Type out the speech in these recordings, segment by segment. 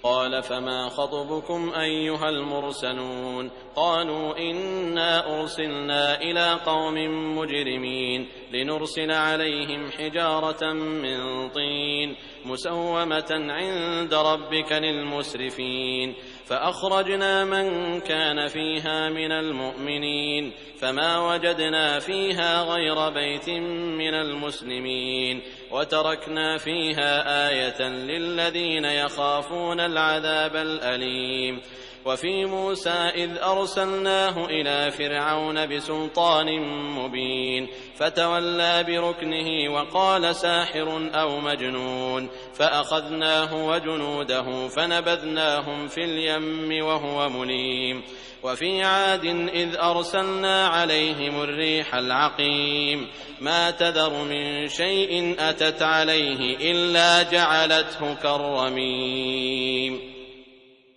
قال فما خطبكم أيها المرسلون قالوا إنا أرسلنا إلى قوم مجرمين لنرسل عليهم حجارة من طين مسومة عند ربك للمسرفين فأخرجنا من كان فيها من المؤمنين فما وجدنا فيها غير بيت من المسلمين وتركنا فيها آية للذين يخافون العذاب الأليم. وفي موسى إذ أرسلناه إلى فرعون بسلطان مبين فتولى بركنه وقال ساحر أو مجنون فأخذناه وجنوده فنبذناهم في اليم وهو مليم. وفي عاد إذ أرسلنا عليهم الريح العقيم ما تذر من شيء أتت عليه إلا جعلته كالرميم.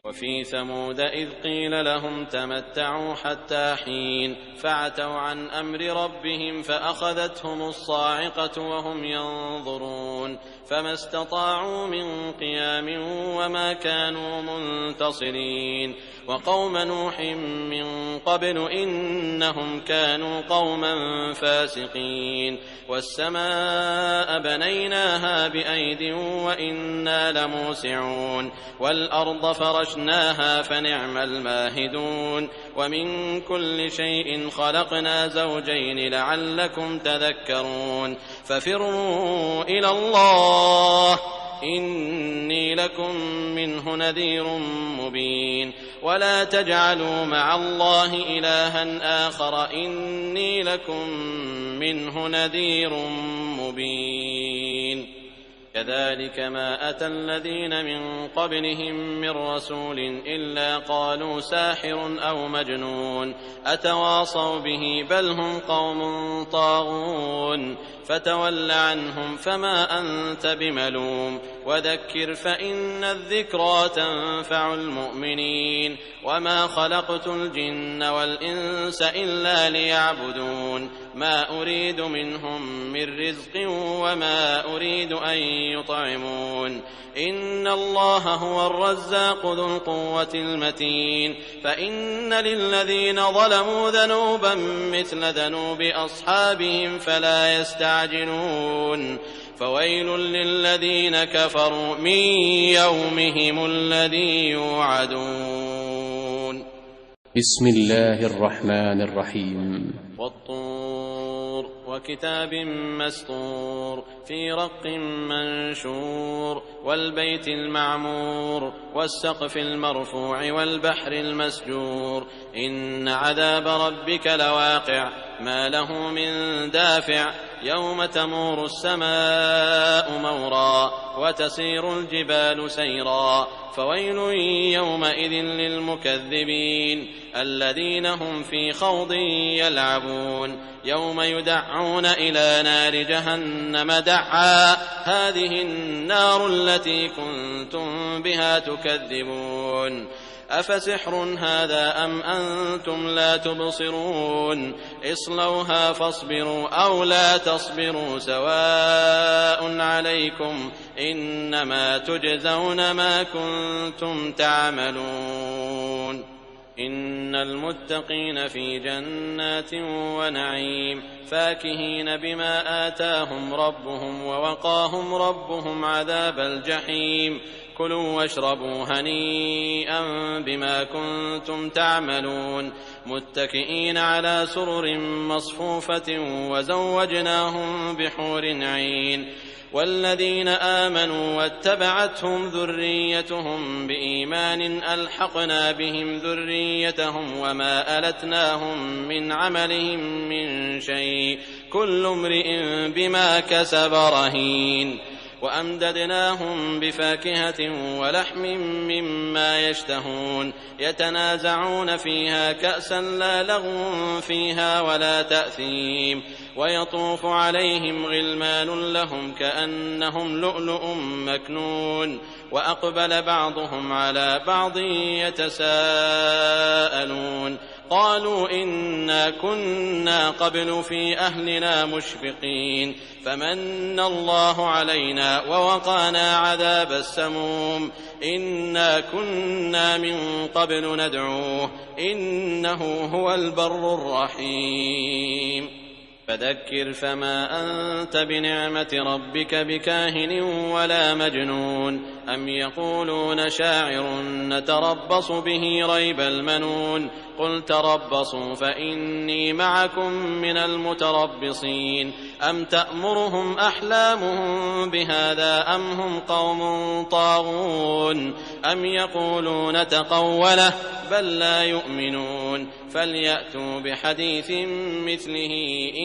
وفي ثمود إذ قيل لهم تمتعوا حتى حين فعتوا عن أمر ربهم فأخذتهم الصاعقة وهم ينظرون فما استطاعوا من قيام وما كانوا منتصرين. وقوم نوح من قبل إنهم كانوا قوما فاسقين. والسماء بنيناها بأيد وإنا لموسعون والأرض فرشناها فنعم الماهدون. ومن كل شيء خلقنا زوجين لعلكم تذكرون. ففروا إلى الله إني لكم منه نذير مبين. ولا تجعلوا مع الله إلها آخر إني لكم منه نذير مبين. كذلك ما أتى الذين من قبلهم من رسول إلا قالوا ساحر أو مجنون أتواصوا به بل هم قوم طاغون. فتول عنهم فما أنت بملوم وذكر فإن الذكرى تنفع المؤمنين. وما خلقت الجن والإنس إلا ليعبدون ما أريد منهم من رزق وما أريد أن يطعمون إن الله هو الرزاق ذو القوة المتين. فإن للذين ظلموا ذنوبا مثل ذنوب أصحابهم فلا يستعجلون. فويل للذين كفروا من يومهم الذي يوعدون. بسم الله الرحمن الرحيم. والطور وكتاب مسطور في رق منشور والبيت المعمور والسقف المرفوع والبحر المسجور إن عذاب ربك لواقع ما له من دافع يوم تمور السماء مورا وتسير الجبال سيرا فويل يومئذ للمكذبين الذين هم في خوض يلعبون يوم يدعون إلى نار جهنم دعا هذه النار التي كنتم بها تكذبون أفسحر هذا أم أنتم لا تبصرون اصلوها فاصبروا أو لا تصبروا سواء عليكم إنما تجزون ما كنتم تعملون. إن المتقين في جنات ونعيم فاكهين بما آتاهم ربهم ووقاهم ربهم عذاب الجحيم كلوا واشربوا هنيئا بما كنتم تعملون متكئين على سرر مصفوفة وزوجناهم بحور عين والذين آمنوا واتبعتهم ذريتهم بإيمان ألحقنا بهم ذريتهم وما ألتناهم من عملهم من شيء كل امرئ بما كسب رهين وأمددناهم بفاكهة ولحم مما يشتهون يتنازعون فيها كأسا لا لغو فيها ولا تأثيم ويطوف عليهم غلمان لهم كأنهم لؤلؤ مكنون وأقبل بعضهم على بعض يتساءلون قالوا إنا كنا قبل في أهلنا مشفقين فمن الله علينا ووقانا عذاب السموم إنا كنا من قبل ندعوه إنه هو البر الرحيم فذكر فما أنت بنعمة ربك بكاهن ولا مجنون أم يقولون شاعر نتربص به ريب المنون قل تربصوا فإني معكم من المتربصين أم تأمرهم أحلامهم بهذا أم هم قوم طاغون أم يقولون تقوله بل لا يؤمنون فليأتوا بحديث مثله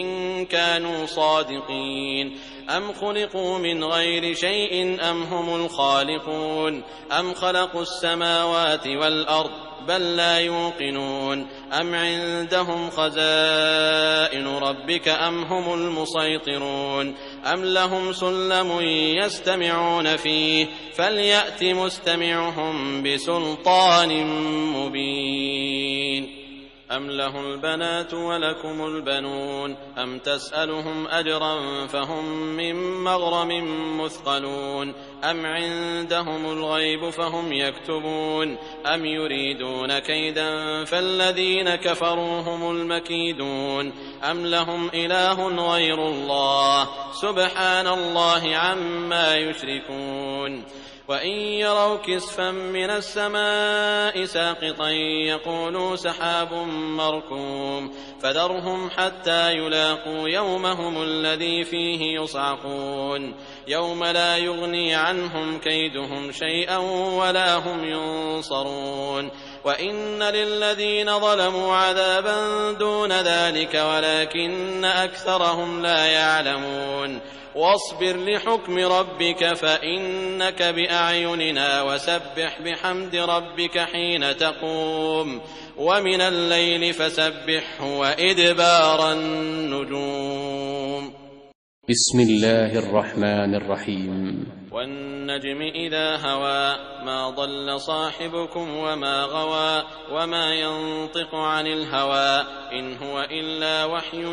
إن كانوا صادقين أم خلقوا من غير شيء أم هم الخالقون أم خلقوا السماوات والأرض بل لا يوقنون أم عندهم خزائن ربك أم هم المسيطرون أم لهم سلم يستمعون فيه فليأت مستمعهم بسلطان مبين أم له البنات ولكم البنون أم تسألهم أجرا فهم من مغرم مثقلون أم عندهم الغيب فهم يكتبون أم يريدون كيدا فالذين كفروا هم المكيدون أم لهم إله غير الله سبحان الله عما يشركون وإن يروا كسفا من السماء ساقطا يقولوا سحاب مركوم فذرهم حتى يلاقوا يومهم الذي فيه يصعقون يوم لا يغني عنهم كيدهم شيئا ولا هم ينصرون وإن للذين ظلموا عذابا دون ذلك ولكن أكثرهم لا يعلمون واصبر لحكم ربك فإنك بأعيننا وسبح بحمد ربك حين تقوم ومن الليل فسبحه وإدبار النجوم بسم الله الرحمن الرحيم والنجم إذا هوى ما ضل صاحبكم وما غوى وما ينطق عن الهوى إن هو إلا وحي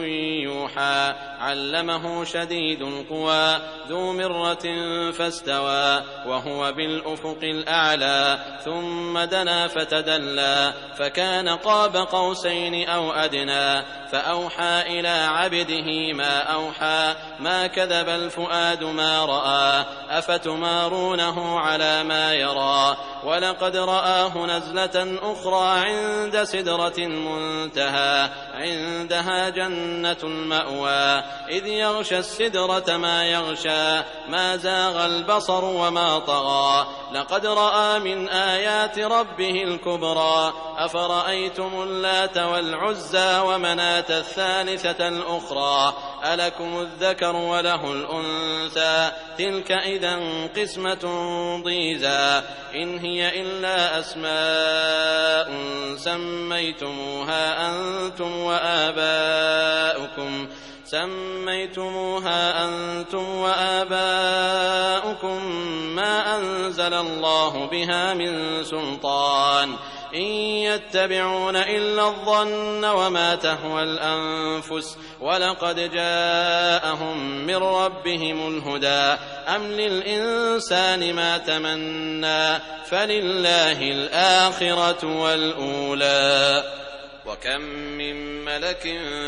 يوحى علمه شديد القوى ذو مرة فاستوى وهو بالأفق الأعلى ثم دنا فتدلى فكان قاب قوسين أو أدنى فأوحى إلى عبده ما أوحى ما كذب الفؤاد ما رأى أفتمارونه على ما يرى ولقد رآه نزلة أخرى عند سدرة منتهى عندها جنة المأوى إذ يغشى السدرة ما يغشى ما زاغ البصر وما طغى لقد رأى من آيات ربه الكبرى أفرأيتم اللات والعزى ومناة الثالثة الأخرى ألكم الذكر وله الأنثى تلك إذا قسمة ضيزى إن هي إلا أسماء سميتموها أنتم وآباؤكم ما أنزل الله بها من سلطان إن يتبعون إلا الظن وما تهوى الأنفس ولقد جاءهم من ربهم الهدى أم للإنسان ما تمنى فلله الآخرة والأولى وكم من ملك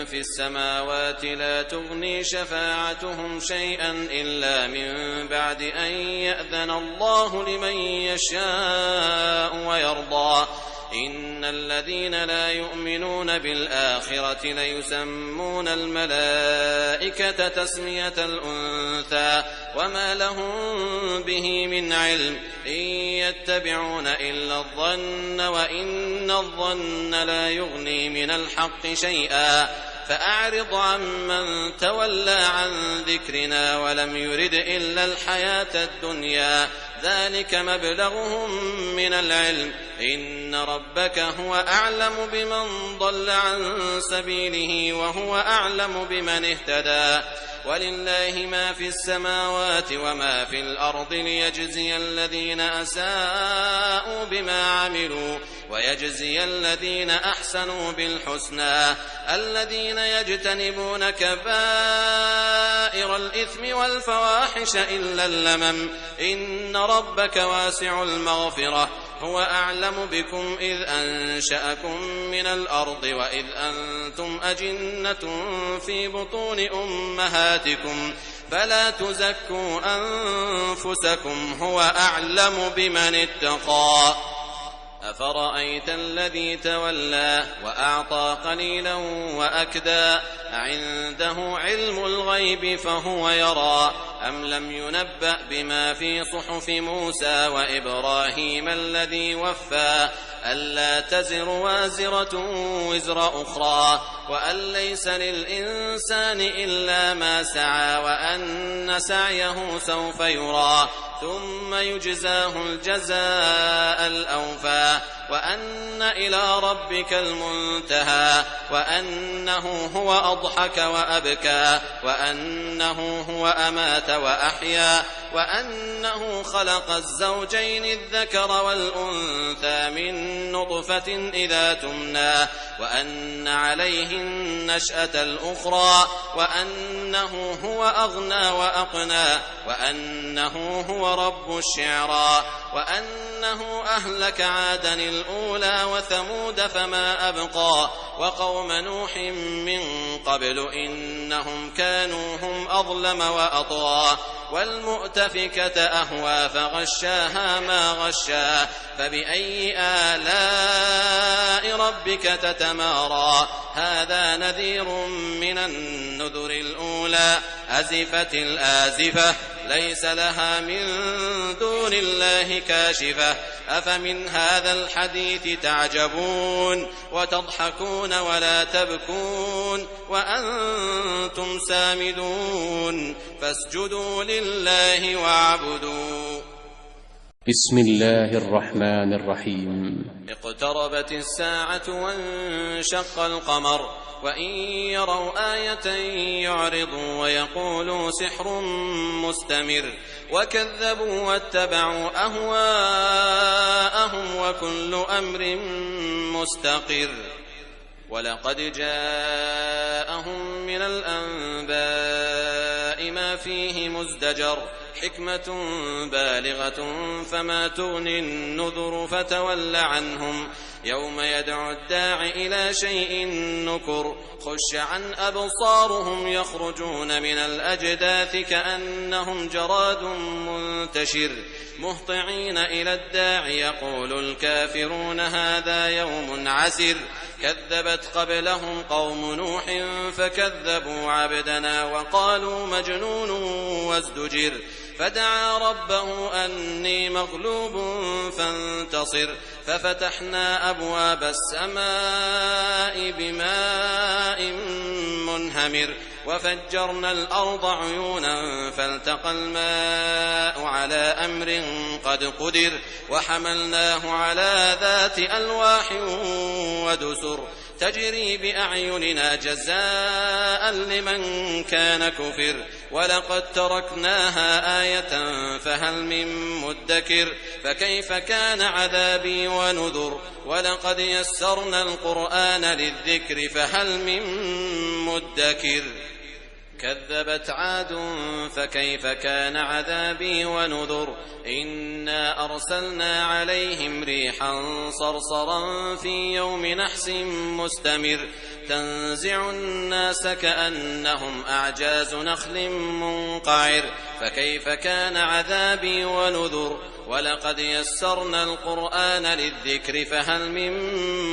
في السماوات لا تغني شفاعتهم شيئا إلا من بعد أن يأذن الله لمن يشاء ويرضى إن الذين لا يؤمنون بالآخرة ليسمون الملائكة تسمية الأنثى وما لهم به من علم إن يتبعون إلا الظن وإن الظن لا يغني من الحق شيئا فأعرض عمن تولى عن ذكرنا ولم يرد إلا الحياة الدنيا ذلك مبلغهم من العلم إن ربك هو أعلم بمن ضل عن سبيله وهو أعلم بمن اهتدى ولله ما في السماوات وما في الأرض ليجزي الذين أساءوا بما عملوا ويجزي الذين أحسنوا بالحسنى الذين يجتنبون كبائر الإثم والفواحش إلا اللمم إن ربك واسع المغفرة هو أعلم بكم إذ أنشأكم من الأرض وإذ أنتم أجنة في بطون أمهاتكم فلا تزكوا أنفسكم هو أعلم بمن اتقى أفرأيت الذي تولى وأعطى قليلا وأكدى أعنده علم الغيب فهو يرى أم لم ينبأ بما في صحف موسى وإبراهيم الذي وفى ألا تزر وازرة وزر أخرى وأن ليس للإنسان إلا ما سعى وأن سعيه سوف يرى ثم يجزاه الجزاء الأوفى وأن إلى ربك المنتهى وأنه هو أضحك وأبكى وأنه هو أمات وأحيا وأنه خلق الزوجين الذكر والأنثى من نطفة إذا تمنى وأن عليه النشأة الأخرى وأنه هو أغنى وأقنى وأنه هو رب الشعرى وأنه أهلك عادا الأولى وثمود فما أبقى وقوم نوح من قبل إنهم كانوا هم أظلم وأطغى والمؤتفكة أهوى فغشاها ما غشا فبأي آلاء ربك تتمارى هذا نذير من النذر الأولى أزفت الآزفة ليس لها من دون الله كاشفة أفمن هذا الحديث تعجبون وتضحكون ولا تبكون وأنتم سامدون فاسجدوا لله واعبدوا. بسم الله الرحمن الرحيم. اقتربت الساعة وانشق القمر وإن يروا آية يعرضوا ويقولوا سحر مستمر وكذبوا واتبعوا أهواءهم وكل أمر مستقر ولقد جاءهم من الأنباء ما فيه مزدجر حكمة بالغة فما تغني النذر فتول عنهم يوم يدعو الداع إلى شيء نكر خش عن أبصارهم يخرجون من الأجداث كأنهم جراد منتشر مهطعين إلى الداع يقول الكافرون هذا يوم عسر كذبت قبلهم قوم نوح فكذبوا عبدنا وقالوا مجنون وازدجر فدعا ربه أني مغلوب فانتصر ففتحنا أبواب السماء بماء منهمر وفجرنا الأرض عيونا فالتقى الماء على أمر قد قدر وحملناه على ذات ألواح ودسر تجري بأعيننا جزاء لمن كان كفر ولقد تركناها آية فهل من مدكر فكيف كان عذابي ونذر ولقد يسرنا القرآن للذكر فهل من مدكر كذبت عاد فكيف كان عذابي ونذر إنا أرسلنا عليهم ريحا صرصرا في يوم نحس مستمر تنزع الناس كأنهم أعجاز نخل منقعر فكيف كان عذابي ونذر ولقد يسرنا القرآن للذكر فهل من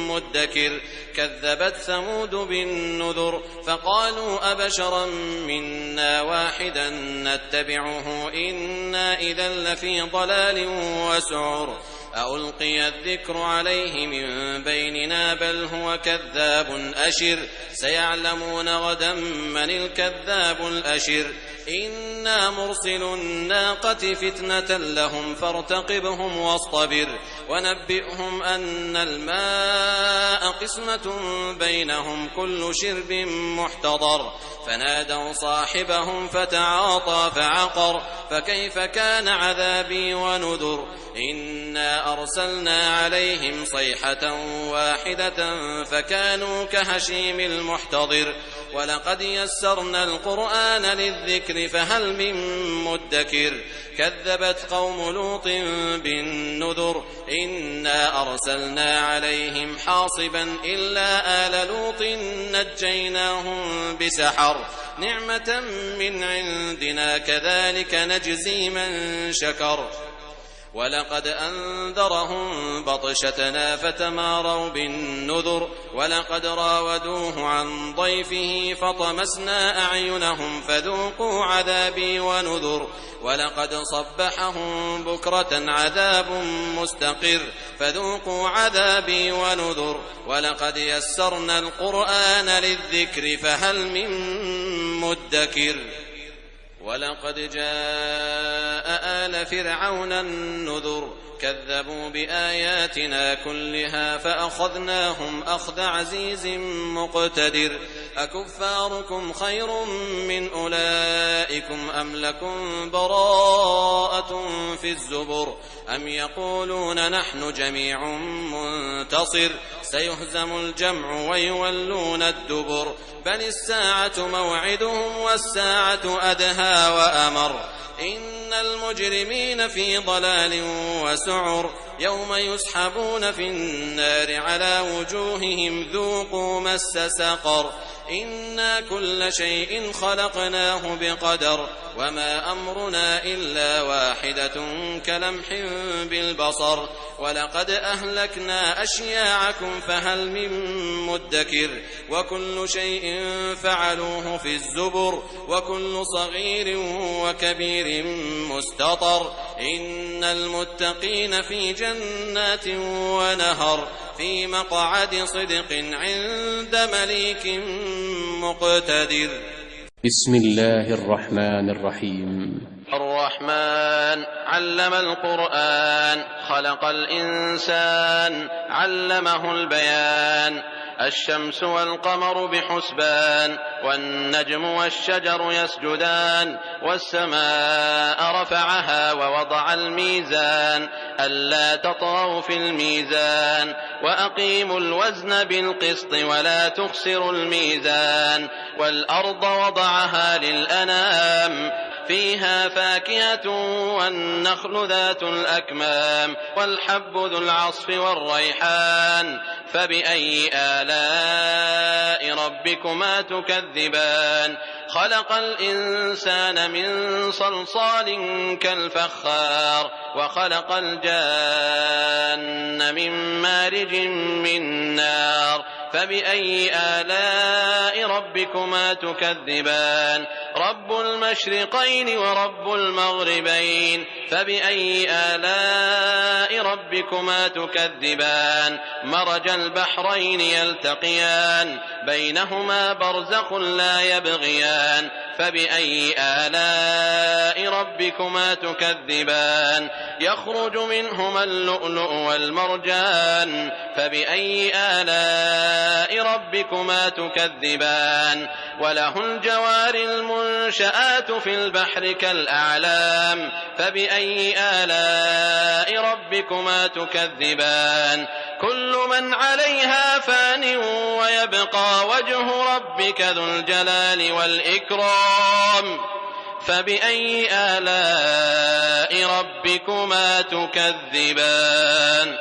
مدكر كذبت ثمود بالنذر فقالوا أبشرا منا واحدا نتبعه إنا إذا لفي ضلال وسعر ألقي الذكر عليه من بيننا بل هو كذاب أشر سيعلمون غدا من الكذاب الأشر إنا مرسل الناقة فتنة لهم فارتقبهم واصطبر ونبئهم أن الماء قسمة بينهم كل شرب محتضر فنادوا صاحبهم فتعاطى فعقر فكيف كان عذابي ونذر إنا إنا أرسلنا عليهم صيحة واحدة فكانوا كهشيم المحتضر ولقد يسرنا القرآن للذكر فهل من مدكر كذبت قوم لوط بالنذر إنا أرسلنا عليهم حاصبا إلا آل لوط نجيناهم بسحر نعمة من عندنا كذلك نجزي من شكر ولقد أنذرهم بطشتنا فتماروا بالنذر ولقد راودوه عن ضيفه فطمسنا أعينهم فذوقوا عذابي ونذر ولقد صبحهم بكرة عذاب مستقر فذوقوا عذابي ونذر ولقد يسرنا القرآن للذكر فهل من مدكر ولقد جاء آل فرعون النذر كذبوا بآياتنا كلها فأخذناهم أخذ عزيز مقتدر أكفاركم خير من أولئكم أم لكم براءة في الزبر أم يقولون نحن جميع منتصر سيهزم الجمع ويولون الدبر بل الساعة موعدهم والساعة أدهى وأمر إن المجرمين في ضلال وسعر يوم يسحبون في النار على وجوههم ذوقوا مس سقر إنا كل شيء خلقناه بقدر وما أمرنا إلا واحدة كلمح بالبصر ولقد أهلكنا أشياعكم فهل من مدكر وكل شيء فعلوه في الزبر وكل صغير وكبير مستطر إن المتقين في جنات ونهر في مقعد صدق عند مليك مقتدر بسم الله الرحمن الرحيم الرحمن علم القرآن خلق الإنسان علمه البيان الشمس والقمر بحسبان والنجم والشجر يسجدان والسماء رفعها ووضع الميزان ألا تطغوا في الميزان وأقيموا الوزن بالقسط ولا تخسروا الميزان والأرض وضعها للأنام فيها فاكهة والنخل ذات الأكمام والحب ذو العصف والريحان فبأي آلاء ربكما تكذبان خلق الإنسان من صلصال كالفخار وخلق الجان من مارج من نار فبأي آلاء ربكما تكذبان رب المشرقين ورب المغربين فبأي آلاء ربكما تكذبان مرج البحرين يلتقيان بينهما برزخ لا يبغيان فبأي آلاء ربكما تكذبان يخرج منهما اللؤلؤ والمرجان فبأي آلاء ربكما تكذبان وله الجوار المنشآت في البحر كالأعلام فبأي آلاء ربكما تكذبان كل من عليها فان ويبقى وجه ربك ذو الجلال والإكرام فبأي آلاء ربكما تكذبان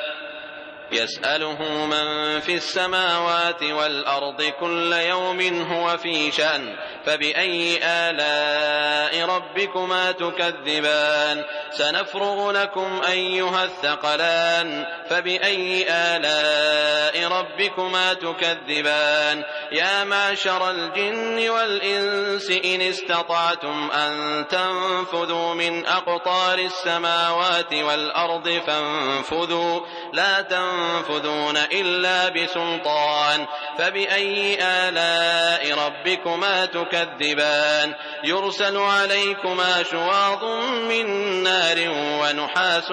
يسأله من في السماوات والأرض كل يوم هو في شأن فبأي آلاء ربكما تكذبان سنفرغ لكم أيها الثقلان فبأي آلاء ربكما تكذبان يا معشر الجن والإنس إن استطعتم أن تنفذوا من أقطار السماوات والأرض فانفذوا لا تنفذوا تنفذون إلا بسلطان فبأي آلاء ربكما تكذبان يرسل عليكما شواظ من نار ونحاس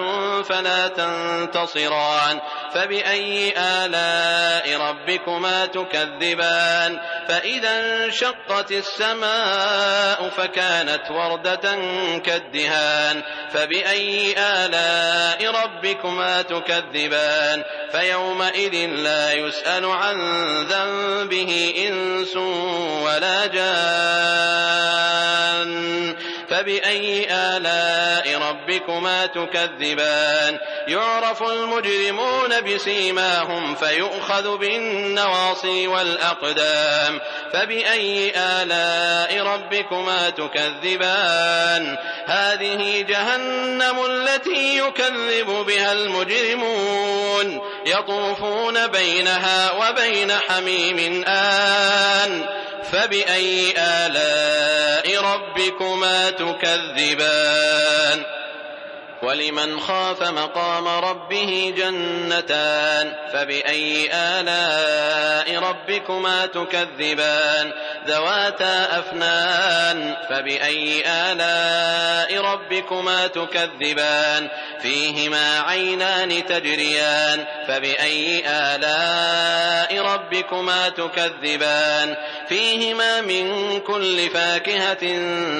فلا تنتصران فبأي آلاء ربكما تكذبان فإذا انشقت السماء فكانت وردة كالدهان فبأي آلاء ربكما تكذبان فيومئذ لا يسأل عن ذنبه إنس ولا جان فبأي آلاء ربكما تكذبان يعرف المجرمون بسيماهم فيؤخذ بالنواصي والأقدام فبأي آلاء ربكما تكذبان هذه جهنم التي يكذب بها المجرمون يطوفون بينها وبين حميم آن فبأي آلاء ربكما تكذبان ولمن خاف مقام ربه جنتان فبأي آلاء ربكما تكذبان ذواتا أفنان فبأي آلاء ربكما تكذبان فيهما عينان تجريان فبأي آلاء ربكما تكذبان فيهما من كل فاكهة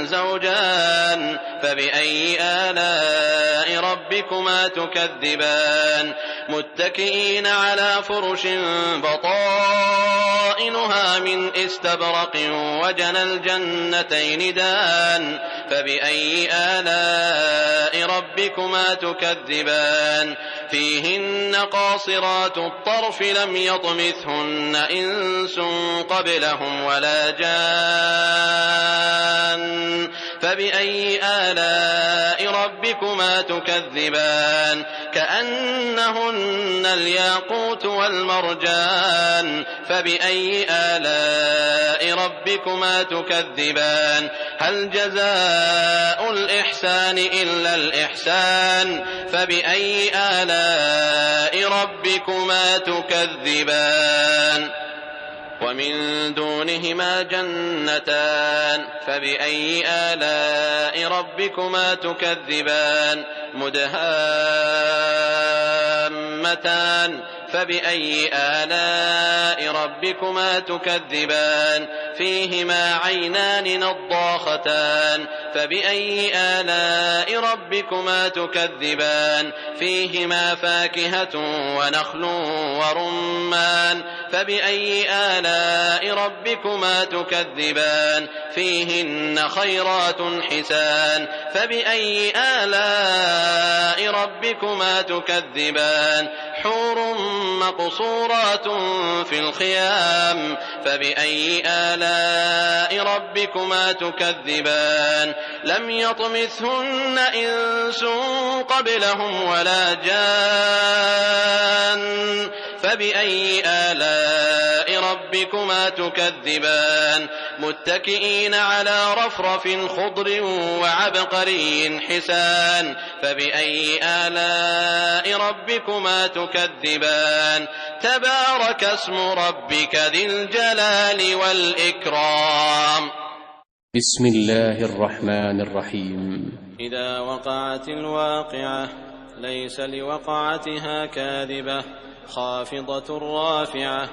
زوجان فبأي آلاء ربكما تكذبان متكئين على فرش بطائنها من استبرق وجنى الجنتين دان فبأي آلاء ربكما تكذبان فيهن قاصرات الطرف لم يطمثهن إنس قبلهم ولا جان فبأي آلاء ربكما تكذبان كأنهن الياقوت والمرجان فبأي آلاء ربكما تكذبان هل جزاء الإحسان إلا الإحسان فبأي آلاء ربكما تكذبان ومن دونهما جنتان فبأي آلاء ربكما تكذبان مدهامتان فبأي آلاء ربكما تكذبان فيهما عينان نضاختان فبأي آلاء ربكما تكذبان فيهما فاكهة ونخل ورمان فبأي آلاء ربكما تكذبان فيهن خيرات حسان فبأي آلاء ربكما تكذبان حور مقصورات في الخيام فبأي آلاء ربكما تكذبان لم يطمثهن إنس قبلهم ولا جان فبأي آلاء ربكما تكذبان متكئين على رفرف خضر وعبقري حسان فبأي آلاء ربكما تكذبان تبارك اسم ربك ذي الجلال والإكرام بسم الله الرحمن الرحيم إذا وقعت الواقعة ليس لوقعتها كاذبة خافضة رافعة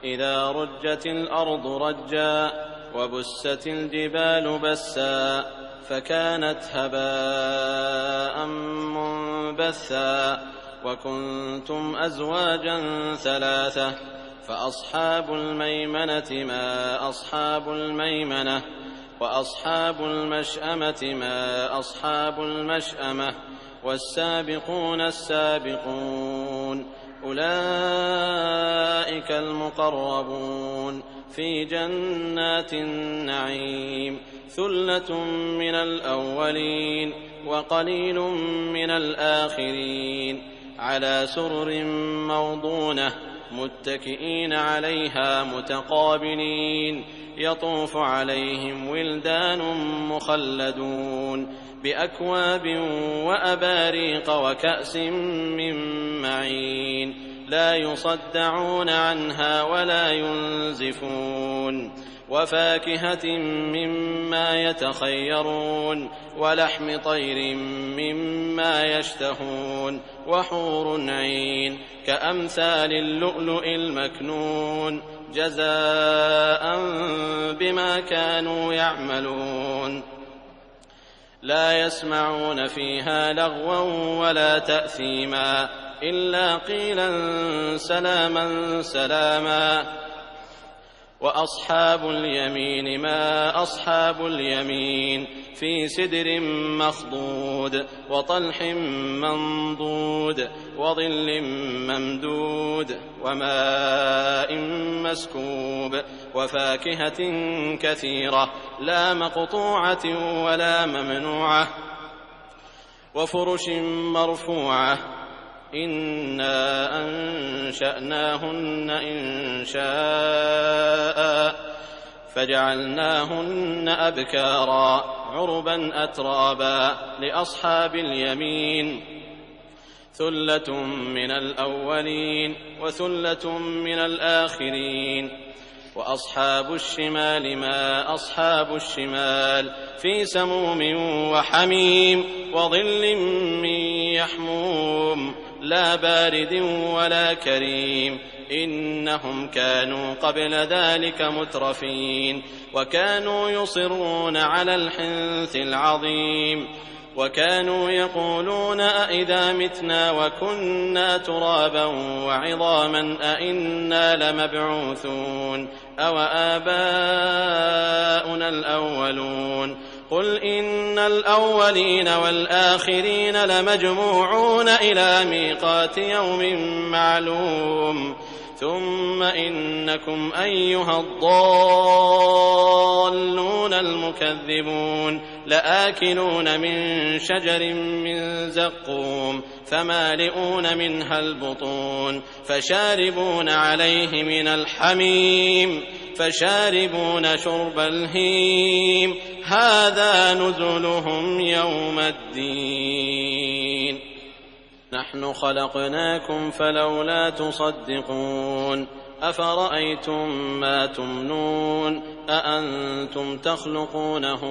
إذا رجت الأرض رجا وبست الجبال بسا فكانت هباء منبثا وكنتم أزواجا ثلاثة فأصحاب الميمنة ما أصحاب الميمنة وأصحاب المشأمة ما أصحاب المشأمة والسابقون السابقون أولئك المقربون في جنات النعيم ثلة من الأولين وقليل من الآخرين على سرر موضونة متكئين عليها متقابلين يطوف عليهم ولدان مخلدون بأكواب وأباريق وكأس من معين لا يصدعون عنها ولا ينزفون وفاكهة مما يتخيرون ولحم طير مما يشتهون وحور عين كأمثال اللؤلؤ المكنون جزاء بما كانوا يعملون لا يسمعون فيها لغوا ولا تأثيما إلا قيلا سلاما سلاما وأصحاب اليمين ما أصحاب اليمين في سدر مخضود وطلح منضود وظل ممدود وماء مسكوب وفاكهة كثيرة لا مقطوعة ولا ممنوعة وفرش مرفوعة إنا أنشأناهن إنشاء فجعلناهن أبكارا عربا أترابا لأصحاب اليمين ثلة من الأولين وثلة من الآخرين وأصحاب الشمال ما أصحاب الشمال في سموم وحميم وظل من يحموم لا بارد ولا كريم إنهم كانوا قبل ذلك مترفين وكانوا يصرون على الحنث العظيم وكانوا يقولون أئذا متنا وكنا ترابا وعظاما أئنا لمبعوثون أو آباؤنا الأولون قل إن الأولين والآخرين لمجموعون إلى ميقات يوم معلوم ثم إنكم أيها الضالون المكذبون لآكلون من شجر من زقوم فمالئون منها البطون فشاربون عليه من الحميم فشاربون شرب الهيم هذا نزلهم يوم الدين نحن خلقناكم فلولا تصدقون أفرأيتم ما تمنون أأنتم تخلقونه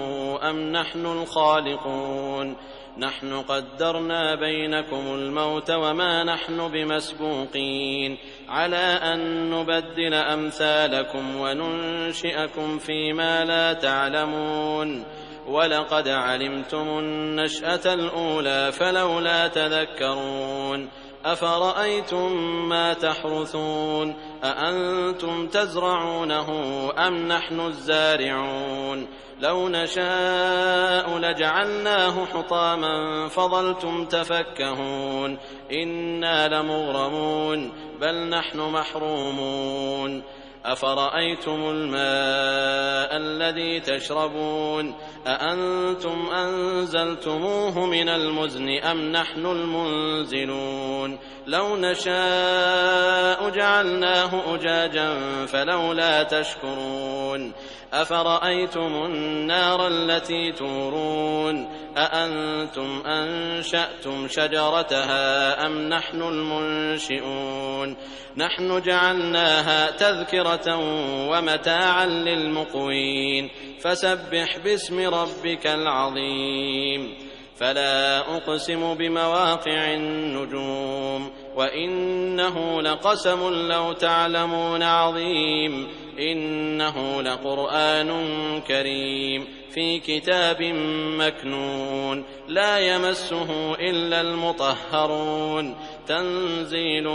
أم نحن الخالقون نحن قدرنا بينكم الموت وما نحن بمسبوقين على أن نبدل أمثالكم وننشئكم فيما لا تعلمون ولقد علمتم النشأة الأولى فلولا تذكرون أفرأيتم ما تحرثون أأنتم تزرعونه أم نحن الزارعون لو نشاء لجعلناه حطاما فظلتم تفكهون إنا لمغرمون بل نحن محرومون أفرأيتم الماء الذي تشربون أأنتم أنزلتموه من المزن أم نحن المنزلون لو نشاء جعلناه أجاجا فلولا تشكرون أفرأيتم النار التي تورون أأنتم أنشأتم شجرتها أم نحن المنشئون نحن جعلناها تذكرة ومتاعا للمقوين فسبح باسم ربك العظيم فلا أقسم بمواقع النجوم وإنه لقسم لو تعلمون عظيم إنه لقرآن كريم في كتاب مكنون لا يمسه إلا المطهرون تنزيل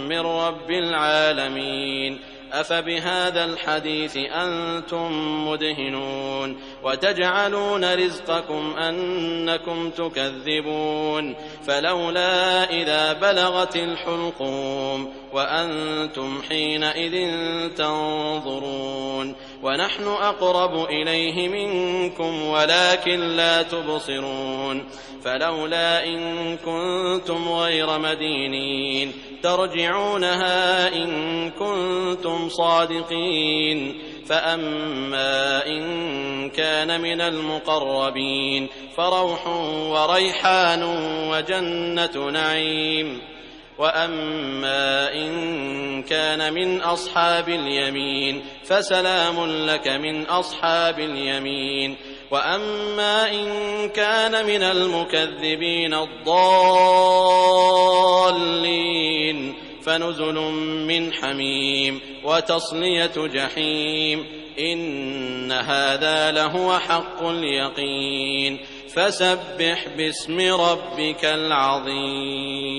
من رب العالمين أفبهذا الحديث أنتم مدهنون وتجعلون رزقكم أنكم تكذبون فلولا إذا بلغت الحلقوم وأنتم حينئذ تنظرون ونحن أقرب إليه منكم ولكن لا تبصرون فلولا إن كنتم غير مدينين ترجعونها إن كنتم صادقين فأما إن كان من المقربين فروح وريحان وجنة نعيم وأما إن كان من أصحاب اليمين فسلام لك من أصحاب اليمين وأما إن كان من المكذبين الضالين فنزل من حميم وتصلية جحيم إن هذا لهو حق اليقين فسبح باسم ربك العظيم.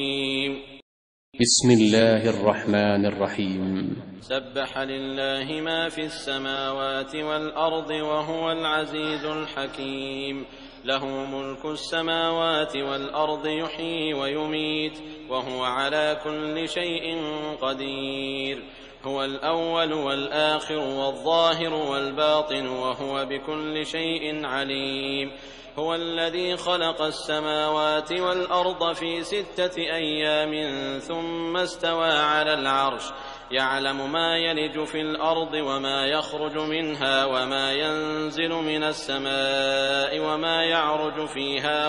بسم الله الرحمن الرحيم. سبح لله ما في السماوات والأرض وهو العزيز الحكيم. له ملك السماوات والأرض يحيي ويميت وهو على كل شيء قدير. هو الأول والآخر والظاهر والباطن وهو بكل شيء عليم. هو الذي خلق السماوات والأرض في 6 أيام ثم استوى على العرش يعلم ما يلج في الأرض وما يخرج منها وما ينزل من السماء وما يعرج فيها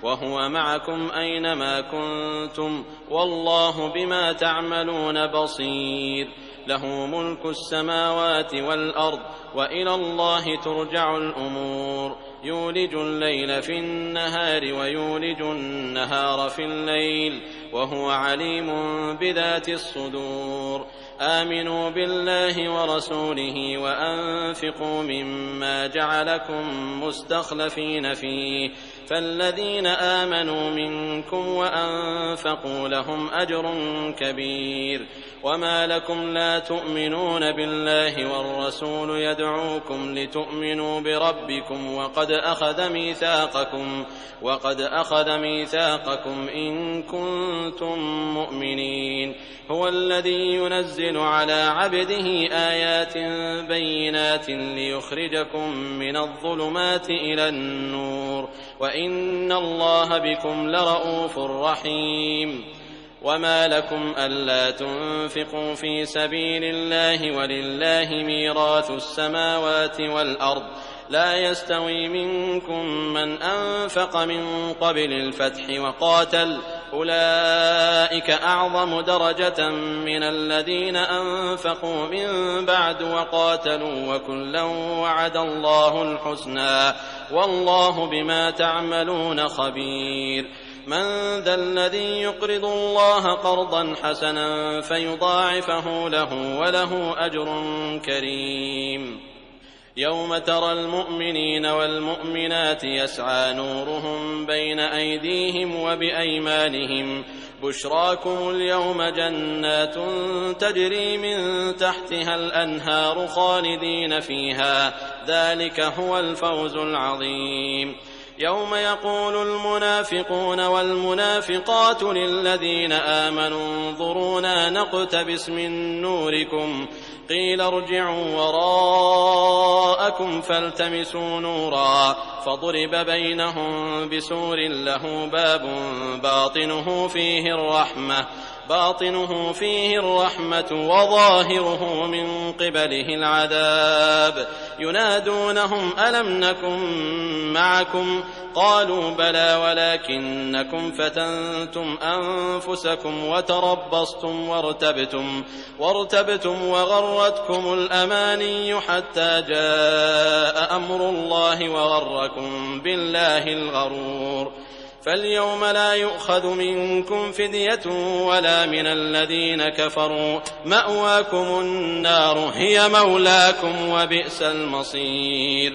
وهو معكم أينما كنتم والله بما تعملون بصير. له ملك السماوات والأرض وإلى الله ترجع الأمور. يولج الليل في النهار ويولج النهار في الليل وهو عليم بذات الصدور. آمنوا بالله ورسوله وأنفقوا مما جعلكم مستخلفين فيه فالذين آمنوا منكم وأنفقوا لهم أجر كبير. وما لكم لا تؤمنون بالله والرسول يدعوكم لتؤمنوا بربكم وقد أخذ ميثاقكم إن كنتم مؤمنين. هو الذي ينزل على عبده آيات بينات ليخرجكم من الظلمات إلى النور وإن الله بكم لرءوف رحيم. وما لكم ألا تنفقوا في سبيل الله ولله ميراث السماوات والأرض لا يستوي منكم من أنفق من قبل الفتح وقاتل أولئك أعظم درجة من الذين أنفقوا من بعد وقاتلوا وكلا وعد الله الحسنى والله بما تعملون خبير. من ذا الذي يقرض الله قرضا حسنا فيضاعفه له وله أجر كريم. يوم ترى المؤمنين والمؤمنات يسعى نورهم بين أيديهم وبأيمانهم بشراكم اليوم جنات تجري من تحتها الأنهار خالدين فيها ذلك هو الفوز العظيم. يوم يقول المنافقون والمنافقات للذين آمنوا انظرونا نقتبس من نوركم قيل ارجعوا وراءكم فالتمسوا نورا فضرب بينهم بسور له باب باطنه فيه الرحمة وظاهره من قبله العذاب. ينادونهم ألم نكن معكم قالوا بلى ولكنكم فتنتم أنفسكم وتربصتم وارتبتم وغرتكم الأماني حتى جاء أمر الله وغركم بالله الغرور. فاليوم لا يؤخذ منكم فدية ولا من الذين كفروا مأواكم النار هي مولاكم وبئس المصير.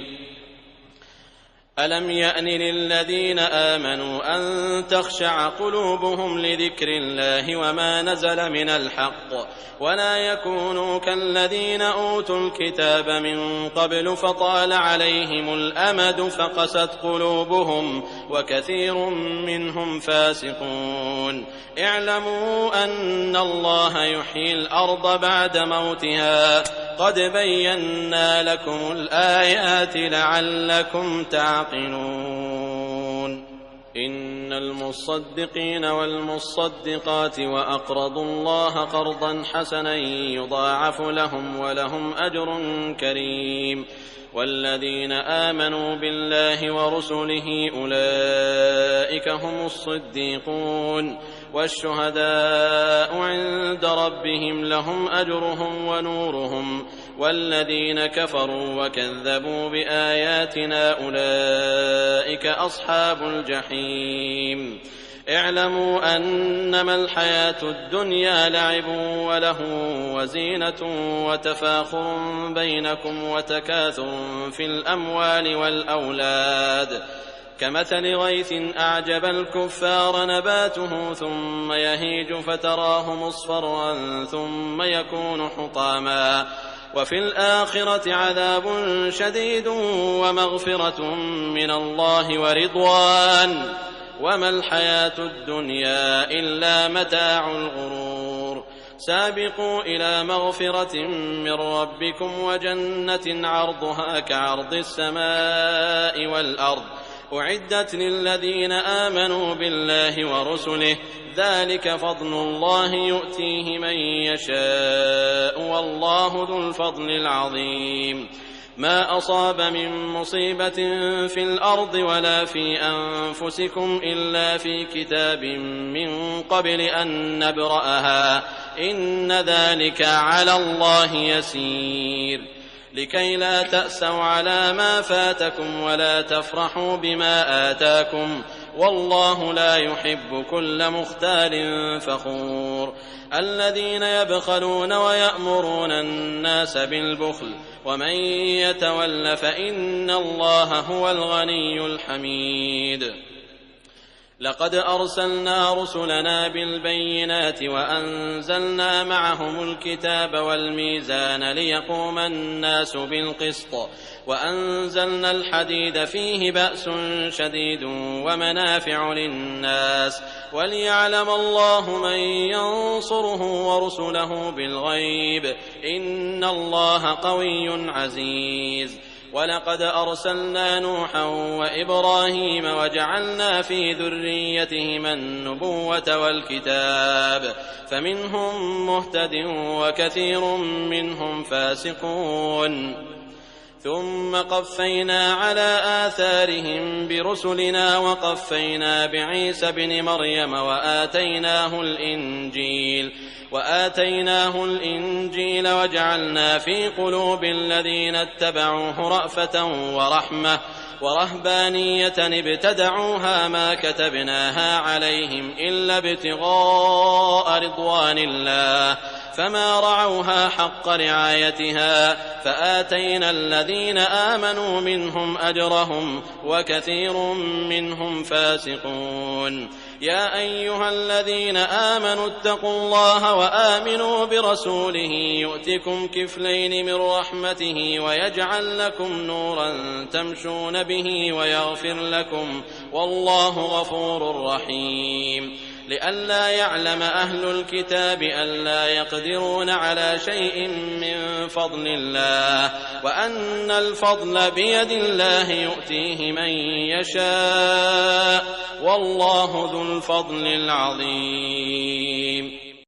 ألم يأن للذين آمنوا أن تخشع قلوبهم لذكر الله وما نزل من الحق ولا يكونوا كالذين أوتوا الكتاب من قبل فطال عليهم الأمد فقست قلوبهم وكثير منهم فاسقون. اعلموا أن الله يحيي الأرض بعد موتها قد بينا لكم الآيات لعلكم تعقلون. إن المصدقين والمصدقات وأقرضوا الله قرضا حسنا يضاعف لهم ولهم أجر كريم. والذين آمنوا بالله ورسله أولئك هم الصديقون والشهداء عند ربهم لهم أجرهم ونورهم. والذين كفروا وكذبوا بآياتنا أولئك أصحاب الجحيم. اعلموا أنما الحياة الدنيا لعب ولهو وزينة وتفاخر بينكم وتكاثر في الأموال والأولاد كمثل غيث أعجب الكفار نباته ثم يهيج فتراه مصفرا ثم يكون حطاما وفي الآخرة عذاب شديد ومغفرة من الله ورضوان وما الحياة الدنيا إلا متاع الغرور. سابقوا إلى مغفرة من ربكم وجنة عرضها كعرض السماء والأرض أعدت للذين آمنوا بالله ورسله ذلك فضل الله يؤتيه من يشاء والله ذو الفضل العظيم. ما أصاب من مصيبة في الأرض ولا في أنفسكم إلا في كتاب من قبل أن نبرأها إن ذلك على الله يسير. لكي لا تأسوا على ما فاتكم ولا تفرحوا بما آتاكم والله لا يحب كل مختال فخور. الذين يبخلون ويأمرون الناس بالبخل ومن يتول فإن الله هو الغني الحميد. لقد أرسلنا رسلنا بالبينات وأنزلنا معهم الكتاب والميزان ليقوم الناس بالقسط وأنزلنا الحديد فيه بأس شديد ومنافع للناس وليعلم الله من ينصره ورسله بالغيب إن الله قوي عزيز. ولقد أرسلنا نوحا وإبراهيم وجعلنا في ذريتهما النبوة والكتاب فمنهم مهتد وكثير منهم فاسقون. ثم قفينا على آثارهم برسلنا وقفينا بعيسى ابن مريم وآتيناه الإنجيل وجعلنا في قلوب الذين اتبعوه رأفة ورحمة ورهبانية ابتدعوها ما كتبناها عليهم إلا ابتغاء رضوان الله فما رعوها حق رعايتها فآتينا الذين آمنوا منهم أجرهم وكثير منهم فاسقون. يا أيها الذين آمنوا اتقوا الله وآمنوا برسوله يؤتكم كفلين من رحمته ويجعل لكم نورا تمشون به ويغفر لكم والله غفور رحيم. لئلا يعلم أهل الكتاب ألا يقدرون على شيء من فضل الله وأن الفضل بيد الله يؤتيه من يشاء والله ذو الفضل العظيم.